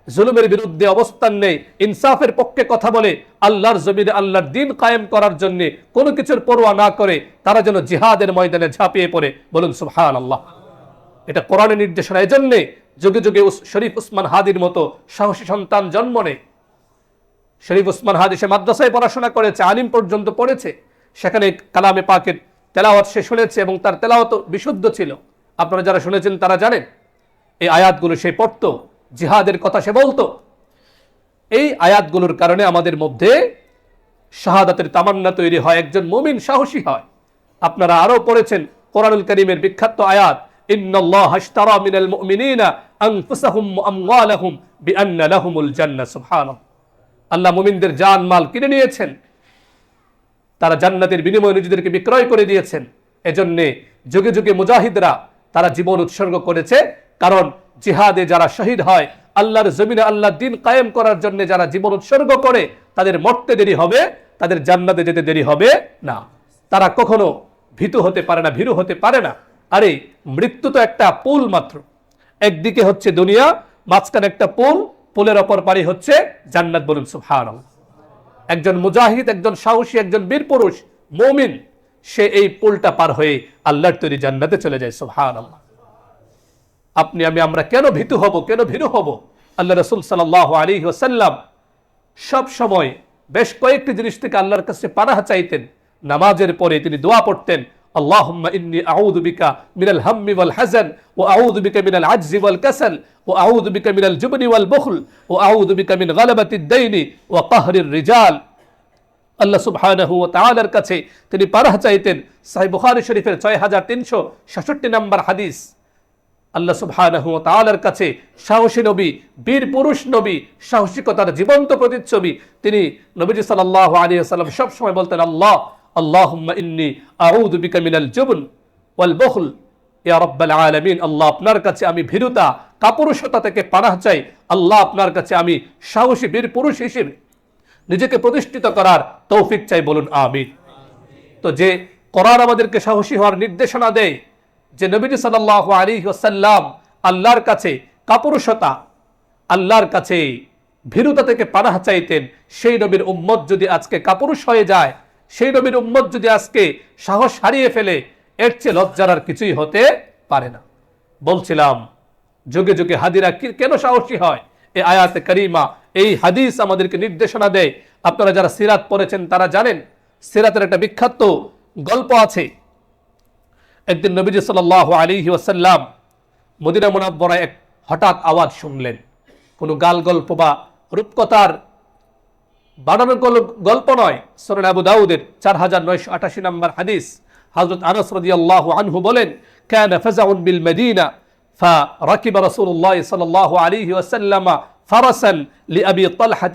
জুলুমের বিরুদ্ধে অবস্থান নেই, ইনসাফের পক্ষে কথা বলে, আল্লাহর জমিনে আল্লাহর দ্বীন কায়েম করার জন্য কোনো কিছুর পরোয়া না করে তারা যেন জিহাদের ময়দানে ঝাঁপিয়ে পড়ে। বলুন সুবহানাল্লাহ। এটা কোরআনের নির্দেশনা। এজন্যে যুগে যুগে শরীফ উসমান হাদির মতো সাহসী সন্তান জন্ম নেয়। শরীফ উসমান হাদি সে মাদ্রাসায় পড়াশোনা করেছে, আলিম পর্যন্ত পড়েছে, সেখানে কালামে পাকের তেলাওয়াত সে শুনেছে এবং তার তেলাওয়াত বিশুদ্ধ ছিল। আপনারা যারা শুনেছেন তারা জানেন। এই আয়াতগুলো সে পড়তো, জিহাদের কথা সে বলতো। এই আয়াতগুলোর কারণে আমাদের মধ্যে শাহাদাতের তামান্না তৈরি হয়, একজন মুমিন সাহসী হয়। আপনারা আরো পড়েছেন কোরআনুল কারীমের বিখ্যাত আয়াত, ইন্নাল্লাহা আশতারা মিনাল মুমিনিনা আনফুসাহুম ওয়া আমওয়ালাহুম বিআন্না লাহুমুল জান্নাহ। সুবহানাল্লাহ। আল্লাহ মুমিনদের জান মাল কিনে নিয়েছেন, তারা জান্নাতের বিনিময়ে নিজেদেরকে বিক্রয় করে দিয়েছেন। এজন্যে যুগে যুগে মুজাহিদরা তারা জীবন উৎসর্গ করেছে, কারণ জিহাদে যারা শহীদ হয়, আল্লাহর জমিনে আল্লাহর দ্বীন কায়েম করার জন্য যারা জীবন উৎসর্গ করে, তাদের মরতে দেরি হবে, তাদের জান্নাতে যেতে দেরি হবে না। তারা কখনো ভীতু হতে পারে না, ভীরু হতে পারে না। আরে মৃত্যু তো একটা পুল মাত্র, একদিকে হচ্ছে দুনিয়া, মাঝখানে একটা পুল, পুলের অপর পারি হচ্ছে জান্নাত। বলুন সুবহানাল্লাহ। একজন মুজাহিদ, একজন সাহসী, একজন বীর পুরুষ মুমিন, সে এই পুলটা পার হয়ে আল্লাহর তৈরি জান্নাতে চলে যায়। সুবহানাল্লাহ। আপনি আমরা কেন ভীতু হব, কেন ভীরু হব? আল্লাহ রাসূল সাল্লাল্লাহু আলাইহি ওয়াসাল্লাম সব সময় বেশ কয়েকটি জিনিস থেকে আল্লাহর কাছে পানাহ চাইতেন। নামাজের পরে তিনি দোয়া পড়তেন, আল্লাহুম্মা ইন্নী আউযু বিকা মিনাল হাম্মি ওয়াল হাযান ওয়া আউযু বিকা মিনাল আজজি ওয়াল কাসাল ওয়া আউযু বিকা মিনাল জুবনি ওয়াল বুখল ওয়া আউযু বিকা মিন গালাবাতিদ দাইনি ওয়া কাহরির রিজাল। আল্লাহ সুবহানাহু ওয়া তাআলার কাছে তিনি পানাহ চাইতেন। সহিহ বুখারী শরীফের 6366 নম্বর হাদিস। আল্লাহ সুবহানাহু ওয়া তাআলার কাছে সাহসী নবী, বীর পুরুষ নবী, সাহসিকতার জীবন্ত প্রতিচ্ছবি তিনি নবীজি সাল্লাল্লাহু আলাইহি ওয়াসাল্লাম সব সময় বলতেন, আল্লাহুম্মা ইন্নী আউযু বিকা মিনাল জুবন ওয়াল বুখল ইয়া রাব্বাল আলামিন। আল্লাহ, আপনার কাছে আমি ভীরুতা, কাপুরুষতা থেকে পানাহ চাই। আল্লাহ, আপনার কাছে আমি সাহসী বীর পুরুষ হিসেবে নিজেকে প্রতিষ্ঠিত করার তৌফিক চাই। বলুন আমিন। তো যে কোরআন আমাদেরকে সাহসী হওয়ার নির্দেশনা দেয়, যে নবীজি সাল্লাল্লাহু আলাইহি ওয়াসাল্লাম আল্লাহর কাছে কাপুরুষতা, আল্লাহর কাছে ভীরুতা থেকে পানাহ চাইতেন, সেই নবীর উম্মত যদি আজকে কাপুরুষ হয়ে যায়, সেই নবীর উম্মত যদি আজকে সাহস হারিয়ে ফেলে, এর চেয়ে লজ্জার আর কিছুই হতে পারে না। বলছিলাম যুগে যুগে হাদিরা কেন সাহসী হয়? এই আয়াতে কারিমা, এই হাদিস আমাদেরকে নির্দেশনা দেয়। আপনারা যারা সিরাত পড়েছেন তারা জানেন, সিরাতের একটা বিখ্যাত গল্প আছে। একদিন নবীজি সাল্লাল্লাহু আলাইহি ওয়াসাল্লাম মদিনা মুনাওয়ারায় এক হঠাৎ আওয়াজ শুনলেন। কোনো গাল গল্প বা রূপকথার বানানোর গল্প নয়। সুনান আবু দাউদের 4988 নম্বর হাদিস। হযরত আনাস রাদিয়াল্লাহু আনহু বলেন, কানা ফাযাউন বিল মদিনা ফারাকিবা রাসূলুল্লাহ সাল্লাল্লাহু আলাইহি ওয়াসাল্লাম ফারাসান লিআবি তালহা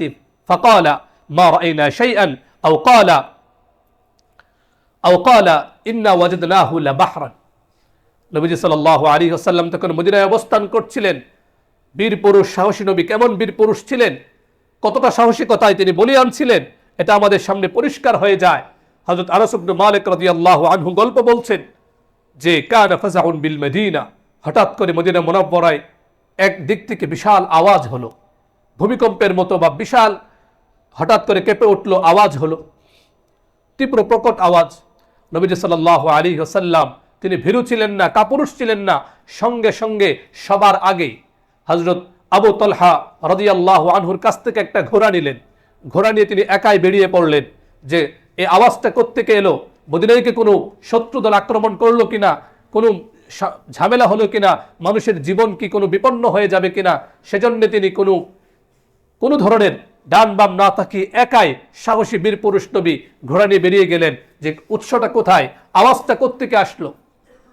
ফাকালা মা রাআইনা শাইআন আও ক্বালা ইন্না ওয়াজাদনাহু লাবাহরান। নবীজি সাল্লাল্লাহু আলাইহি ওয়াসাল্লাম তখন মদিনায় অবস্থান করছিলেন। বীর পুরুষ সাহসী নবী কেমন বীর পুরুষ ছিলেন, কতটা সাহসিকতায় তিনি বলিয়ান ছিলেন, এটা আমাদের সামনে পরিষ্কার হয়ে যায়। হযরত আনাস ইবনে মালিক রাদিয়াল্লাহু আনহু গল্প বলছেন যে কানা ফাযাউন বিল মদিনা, হঠাৎ করে মদিনা মুনাওয়ারায় এক দিক থেকে বিশাল আওয়াজ হলো, ভূমিকম্পের মতো বা বিশাল হঠাৎ করে কেঁপে উঠলো আওয়াজ হলো, তীব্র প্রকট আওয়াজ। নবীজি সাল্লাল্লাহু আলাইহি ওয়াসাল্লাম তিনি ভীরু ছিলেন না, কাপুরুষ ছিলেন না। সঙ্গে সঙ্গে সবার আগে হযরত আবু তালহা রাদিয়াল্লাহু আনহুর কাছ থেকে একটা ঘোড়া নিলেন। ঘোড়া নিয়ে তিনি একাই বেরিয়ে পড়লেন যে এই আওয়াজটা কোত্থেকে এলো, মদিনায় কি কোনো শত্রু দল আক্রমণ করলো কিনা, কোনো ঝামেলা হলো কিনা, মানুষের জীবন কি কোনো বিপন্ন হয়ে যাবে কিনা। সেজন্য তিনি কোনো ধরনের ডান বাম না তাকিয়ে একাই সাহসী বীর পুরুষ নবী ঘোড়া নিয়ে বেরিয়ে গেলেন যে উৎসটা কোথায়, আওয়াজটা কোত্থেকে আসলো।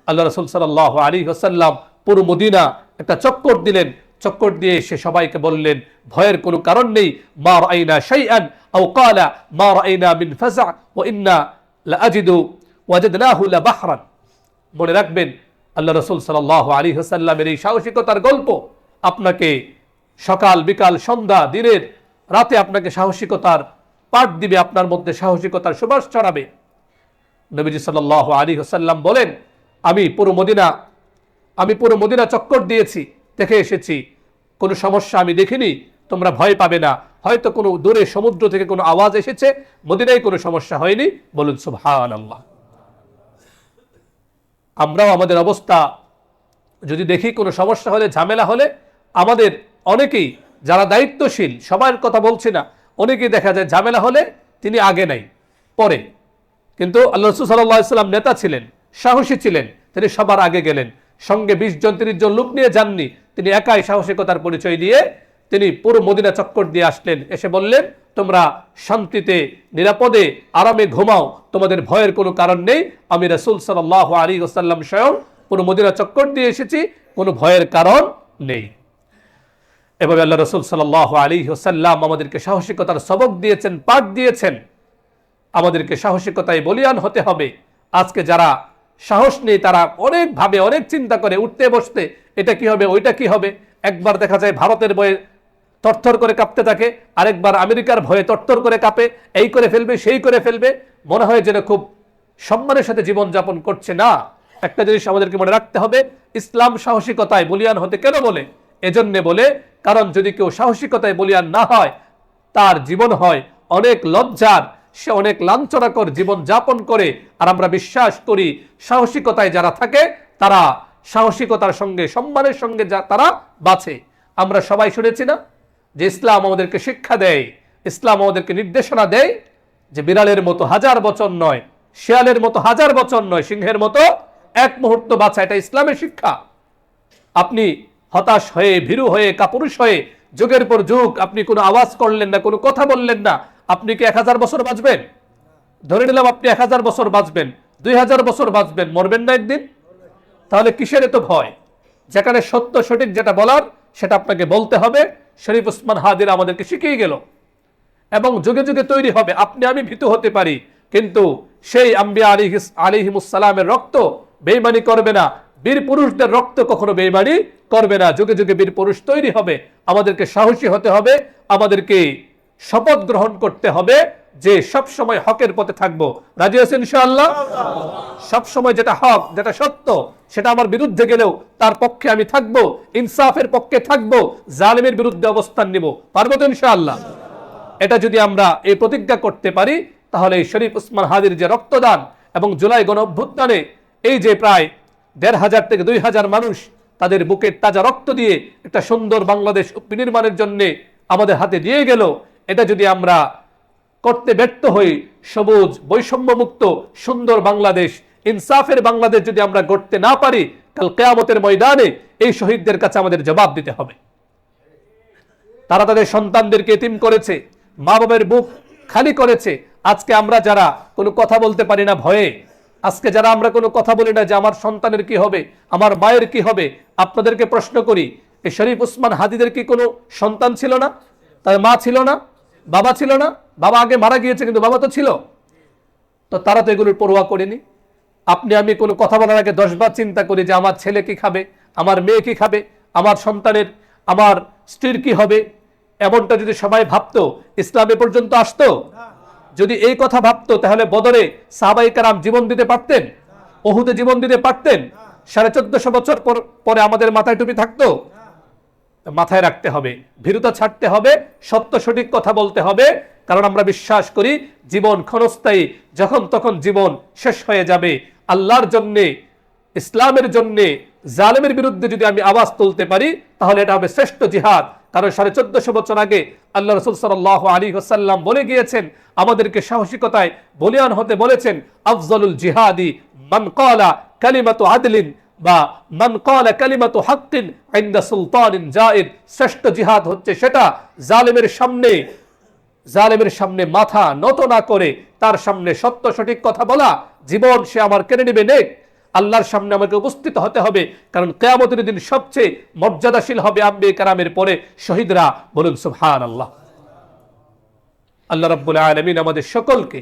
আল্লাহ রাসূল সাল্লাল্লাহু আলাইহি ওয়াসাল্লাম পুরো মদিনা একটা চক্কর দিলেন, চক্কর দিয়ে এসে সবাইকে বললেন, ভয়ের কোনো কারণ নেই। মা রাআইনা শাইআন আও ক্বালা মা রাআইনা মিন ফাজা ওয়া ইন্না লাআজিদু ওয়াজাদনাহু লাবাহরান। মনে রাখবেন, আল্লাহ রাসূল সাল্লাল্লাহু আলাইহি ওয়াসাল্লামের এই সাহসিকতার গল্প আপনাকে সকাল বিকাল সন্ধ্যা দিনের রাতে আপনাকে সাহসিকতার পাঠ দিবে, আপনার মধ্যে সাহসিকতার সুবাস ছড়াবে। নবীজি সাল্লাল্লাহু আলাইহি ওয়াসাল্লাম বলেন, আমি পুরো মদিনা চক্কর দিয়েছি, দেখে এসেছি, কোনো সমস্যা আমি দেখিনি, তোমরা ভয় পাবে না। হয়তো কোনো দূরে সমুদ্র থেকে কোনো আওয়াজ এসেছে, মদিনায় কোনো সমস্যা হয়নি। বলুন সুবহানাল্লাহ। আমরাও আমাদের অবস্থা যদি দেখি কোনো সমস্যা হলে, ঝামেলা হলে, আমাদের অনেকেই যারা দায়িত্বশীল, সবার কথা বলছি না, অনেকেই দেখা যায় ঝামেলা হলে তিনি আগে নাই পরে, কিন্তু আল্লাহ রাসূল সাল্লাল্লাহু আলাইহি ওয়াসাল্লাম নেতা ছিলেন, সাহসী ছিলেন, তিনি সবার আগে গেলেন। সঙ্গে 20 জন 30 জন লোক নিয়ে যাননি, তিনি একাই সাহসিকতার পরিচয় দিয়ে তিনি পুরো মদিনা চক্কর দিয়ে আসলেন। এসে বললেন, তোমরা শান্তিতে নিরাপদে আরামে ঘুমাও, তোমাদের ভয়ের কোনো কারণ নেই। আমি রাসূল সাল্লাল্লাহু আলাইহি ওয়াসাল্লাম স্বয়ং পুরো মদিনা চক্কর দিয়ে এসেছি, কোনো ভয়ের কারণ নেই। এভাবে আল্লাহ রাসূল সাল্লাল্লাহু আলাইহি ওয়াসাল্লাম আমাদেরকে সাহসিকতার সবক দিয়েছেন, পাঠ দিয়েছেন। আমাদেরকে সাহসিকতায় বলিয়ান হতে হবে। আজকে যারা সাহস নেই তারা অনেক ভাবে, অনেক চিন্তা করে, উঠতে বসতে এটা কি হবে, ওইটা কি হবে। একবার দেখা যায় ভারতের ভয়ে তরতর করে কাঁপতে থাকে, আরেকবার আমেরিকার ভয়ে তরতর করে কাঁপে, এই করে ফেলবে, সেই করে ফেলবে। মনে হয় যেন খুব সম্মানের সাথে জীবনযাপন করছে। না, একটা জিনিস আমাদেরকে মনে রাখতে হবে, ইসলাম সাহসিকতায় বলিয়ান হতে কেন বলে? এজন্যে বলে, কারণ যদি কেউ সাহসিকতায় বলিয়ান না হয়, তার জীবন হয় অনেক লজ্জার, সে অনেক লাঞ্ছনাকর জীবন যাপন করে। আর আমরা বিশ্বাস করি সাহসিকতায় যারা থাকে তারা সাহসিকতার সঙ্গে, সম্মানের সঙ্গে তারা বাঁচে। আমরা সবাই শুনেছি না যে ইসলাম আমাদেরকে শিক্ষা দেয়, ইসলাম আমাদেরকে নির্দেশনা দেয় যে বিড়ালের মতো 1000 বছর নয়, শিয়ালের মতো 1000 বছর নয়, সিংহের মতো এক মুহূর্ত বাঁচা। এটা ইসলামের শিক্ষা। আপনি হতাশ হয়ে, ভীরু হয়ে, কাপুরুষ হয়ে যুগের পর যুগ আপনি কোনো আওয়াজ করলেন না, কোনো কথা বললেন না, আপনি কি 1000 বছর বাঁচবেন? ধরে নিলাম আপনি 1000 বছর বাঁচবেন, 2000 বছর বাঁচবেন, মরবেন না একদিন? তাহলে কিসের এত ভয়? যেখানে সত্য সঠিক যেটা বলার সেটা আপনাকে বলতে হবে। শরীফ ওসমান হাদির আমাদেরকে শিখিয়ে গেল, এবং যুগে যুগে তৈরি হবে। আপনি আমি ভীতু হতে পারি, কিন্তু সেই আম্বিয়া আলাইহিমুস সালামের রক্ত বেঈমানি করবে না, বীর পুরুষদের রক্ত কখনো বেঈমানি করবে না। যুগে যুগে বীর পুরুষ তৈরি হবে। আমাদেরকে সাহসী হতে হবে, আমাদেরকে শপথ গ্রহণ করতে হবে যে সব সময় হকের পথে থাকবো। রাজি আছেন ইনশাআল্লাহ? সব সময় যেটা হক, যেটা সত্য, সেটা আমার বিরুদ্ধে গেলেও তার পক্ষে আমি থাকবো, ইনসাফের পক্ষে থাকবো, জালিমের বিরুদ্ধে অবস্থান নিব। পারবো তো ইনশাআল্লাহ? এটা যদি আমরা এই প্রতিজ্ঞা করতে পারি, তাহলে এই শরীফ ওসমান হাদির যে রক্তদান এবং জুলাই গণ অভ্যুত্থানে এই যে প্রায় 1500 থেকে 2000 মানুষ তাদের বুকের তাজা রক্ত দিয়ে একটা সুন্দর বাংলাদেশ বিনির্মাণের জন্য আমাদের হাতে দিয়ে গেল, এটা যদি আমরা করতে ব্যর্থ হই, সবুজ বৈষম্যমুক্ত সুন্দর বাংলাদেশ, ইনসাফের বাংলাদেশ যদি আমরা গড়তে না পারি, কাল কিয়ামতের ময়দানে এই শহীদদের কাছে আমাদের জবাব দিতে হবে। তারা তাদের সন্তানদেরকে এতিম করেছে, মা বাবার বুক খালি করেছে। আজকে আমরা যারা কোনো কথা বলতে পারি না ভয়ে, আজকে যারা আমরা কোনো কথা বলি না যে আমার সন্তানের কি হবে, আমার মায়ের কি হবে, আপনাদেরকে প্রশ্ন করি, এই শরীফ ওসমান হাদিদের কি কোনো সন্তান ছিল না? তার মা ছিল না? বাবা ছিল না? বাবা আগে মারা গিয়েছে, কিন্তু বাবা তো ছিল। তো তারা তো এগুলোর পরোয়া করেনি। আপনি আমি কোনো কথা বলার আগে 10 বার চিন্তা করি যে আমার ছেলে কি খাবে, আমার মেয়ে কি খাবে, আমার সন্তানের, আমার স্ত্রীর কি হবে। এমনটা যদি সবাই ভাবতো, ইসলামে পর্যন্ত আসতো। যদি এই কথা ভাবতো, তাহলে বদরে সাহাবায়ে কেরাম জীবন দিতে পারতেন, উহুদে জীবন দিতে পারতেন। 1450 বছর পরে আমাদের মাথায় টুপি থাকতো? মাথায় রাখতে হবে, ভীরুতা ছাড়তে হবে, সত্য সঠিক কথা বলতে হবে। কারণ আমরা বিশ্বাস করি জীবন ক্ষণস্থায়ী, যখন তখন জীবন শেষ হয়ে যাবে। আল্লাহর জন্যে, ইসলামের জন্যে, জালেমের বিরুদ্ধে যদি আমি আওয়াজ তুলতে পারি, তাহলে এটা হবে শ্রেষ্ঠ জিহাদ। কারণ 1450 বছর আগে আল্লাহ রাসূল সাল্লাল্লাহু আলাইহি ওয়াসাল্লাম বলে গিয়েছেন, আমাদেরকে সাহসিকতায় বলিয়ান হতে বলেছেন। আফজলুল জিহাদি মান ক্বালা কালিমাতু আদলিন বা মান ক্বালা কালিমাতু হাক্কিন ইনদা সুলতানিন জাইর। শ্রেষ্ঠ জিহাদ হচ্ছে সেটা জালেমের সামনে মাথা নত না করে তার সামনে সত্য সঠিক কথা বলা। জীবন সে আমার কেড়ে নেবে নেক, আল্লাহর সামনে আমাকে উপস্থিত হতে হবে, কারণ কিয়ামতের দিন সবচেয়ে মর্যাদাশীল হবে আম্বিয়া কেরামের পরে শহীদরা। বলুন সুবহানাল্লাহ। আল্লাহ রাব্বুল আলামিন আমাদের সকলকে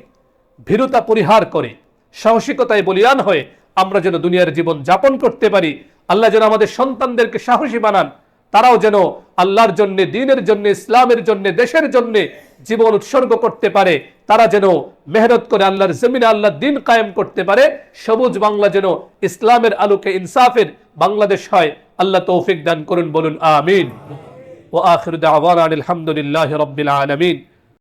ভীরুতা পরিহার করে সাহসিকতায় বলীয়ান হয়ে আমরা যেন দুনিয়ার জীবন যাপন করতে পারি। আল্লাহ যেন আমাদের সন্তানদেরকে সাহসী বানান, তারাও যেন আল্লাহর জন্য, দ্বীনের জন্য, ইসলামের জন্য, দেশের জন্য জীবন উৎসর্গ করতে পারে। তারা যেন মেহনত করে আল্লাহর জমিনে আল্লাহর দ্বীন কায়েম করতে পারে। সবুজ বাংলা যেন ইসলামের আলোকে ইনসাফের বাংলাদেশ হয়। আল্লাহ তৌফিক দান করুন। বলুন আমিন। ওয়া আখিরু দাওয়ানা আলহামদুলিল্লাহি রাব্বিল আলামিন।